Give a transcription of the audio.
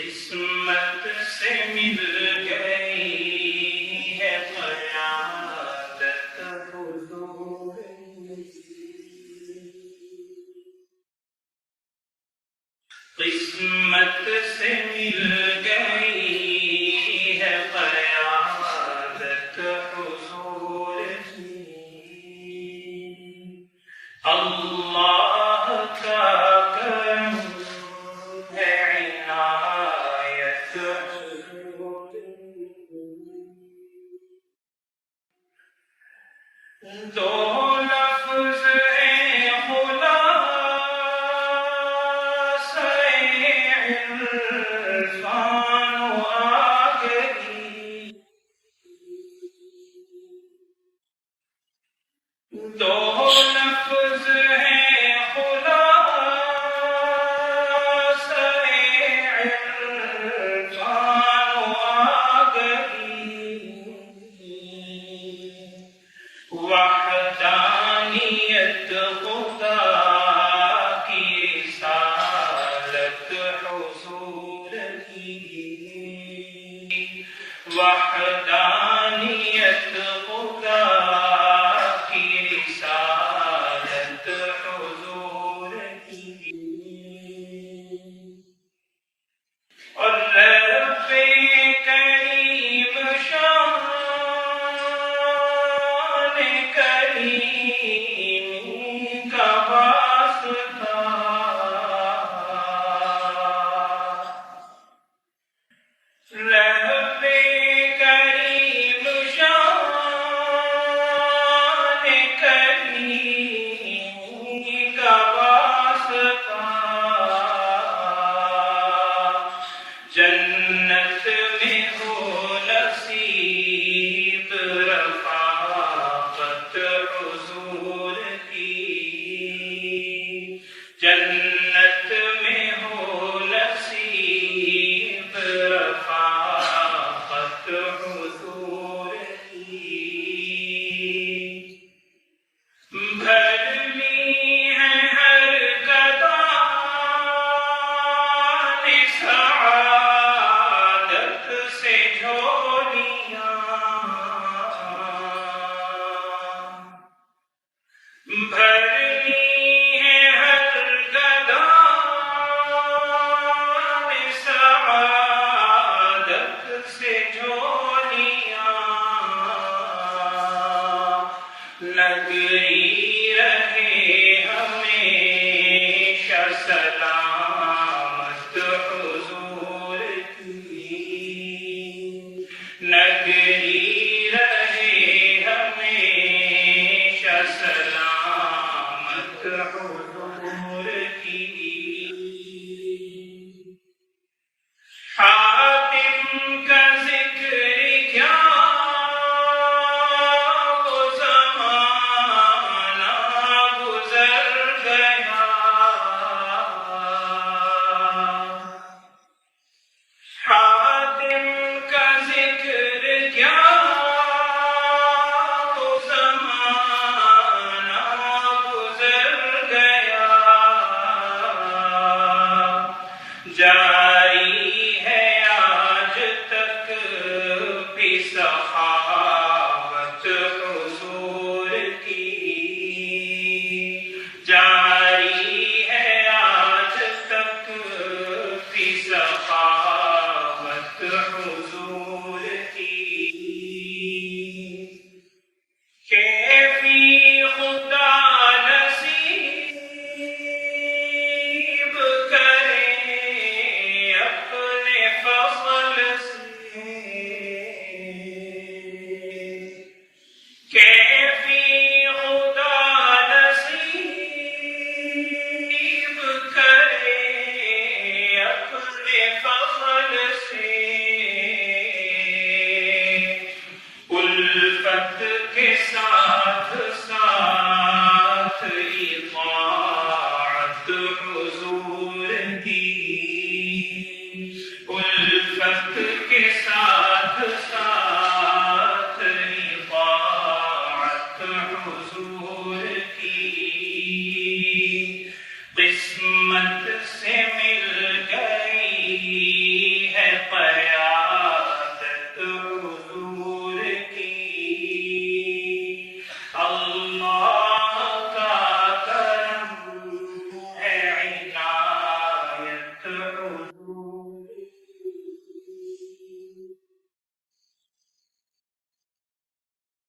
قسمت سے مل گئی ہے قیادت حضور قسمت سے مل گئی ہے قیادت حضور اللہ کا کرم ہے عنایت حضور دو لفظ ہیں خلاصہ عرفان و آگہی دو لفظ ہیں خلاصہ عرفان و آگہی وحدانیت خدا کی رسالت حضور کی وحدانیت خدا کی رسالت حضور کی اور رب کریم شان کریم کا واسطہ رب کریم شان کریم کا واسطہ جنت میں ہو نصیب رفاقت حضور کی جنت میں ہو نصیب رفاقت حضور کی بھرمی ہے ہر قدم سعادت سے جھولیاں بھرمی ہے ہر قدم سعادت سے جھولیاں نگری رہے ہمیشہ سلامت حضور کی نگری رہے ہمیشہ سلامت حضور کی حاتم کا ذکر کیا وہ زمانہ گزر گیا حاتم کا ذکر کیا وہ زمانہ گزر گیا جاری ہے آج تک بھی سخاوت حضور کی جاری ہے آج تک بھی سخاوت حضور کی کیفی خدا نصیب کرے اپنے فضل سے کیفی خدا نصیب کرے اپنے فضل سے الفت کے ساتھ ساتھ اطاعت حضور کی